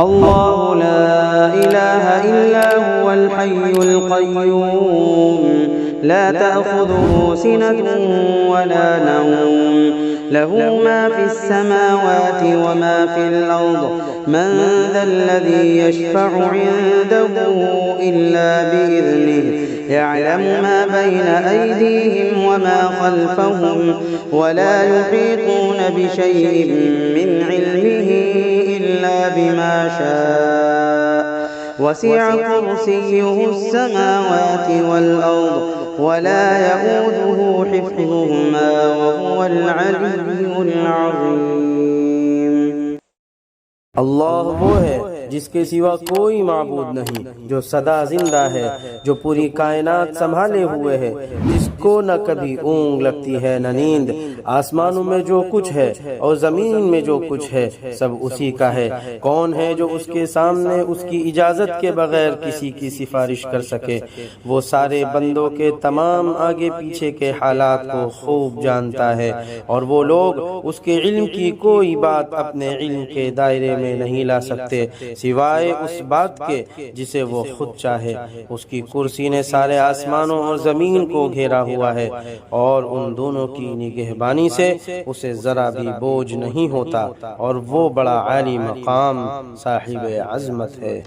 अल्लाहु ला इलाहा इल्ला हुवल हय्युल क़य्यूम ला तअख़ुज़ुहु सिनतुन वला नौम लहू मा फ़िस समावाति व मा फ़िल अर्ज़ मन ज़ल्लज़ी यशफ़अु इन्दहु इल्ला बिइज़निहि यअलमु मा बैन अयदीहिम व मा ख़ल्फ़हुम व ला युहीतून बिशैइन मिन इल्मिहि इल्ला बिमा शाअ वसिअ कुर्सियुहुस समावाति वल अर्ज़ व ला यऊदुहु हिफ़्ज़ुहुमा व हुवल अलिय्युल अज़ीम। अल्लाह वो है जिसके सिवा कोई माबूद नहीं, जो सदा जिंदा है, जो पूरी कायनात संभाले हुए है, जिसको न कभी ऊँग लगती है न नींद। आसमानों में जो कुछ है और जमीन में जो कुछ है सब उसी का है। कौन है जो उसके सामने उसकी इजाजत के बगैर किसी की सिफारिश कर सके? वो सारे बंदों के तमाम आगे पीछे के हालात को खूब जानता है, और वो लोग उसके इल्म की कोई बात अपने इल्म के दायरे में नहीं ला सकते सिवाय उस बात के जिसे वो खुद चाहे। उसकी कुर्सी ने सारे आसमानों और जमीन को घेरा हुआ है, और उन दोनों की निगहबानी से उसे जरा भी बोझ नहीं होता, और वो बड़ा आली मकाम साहिब अज़मत है।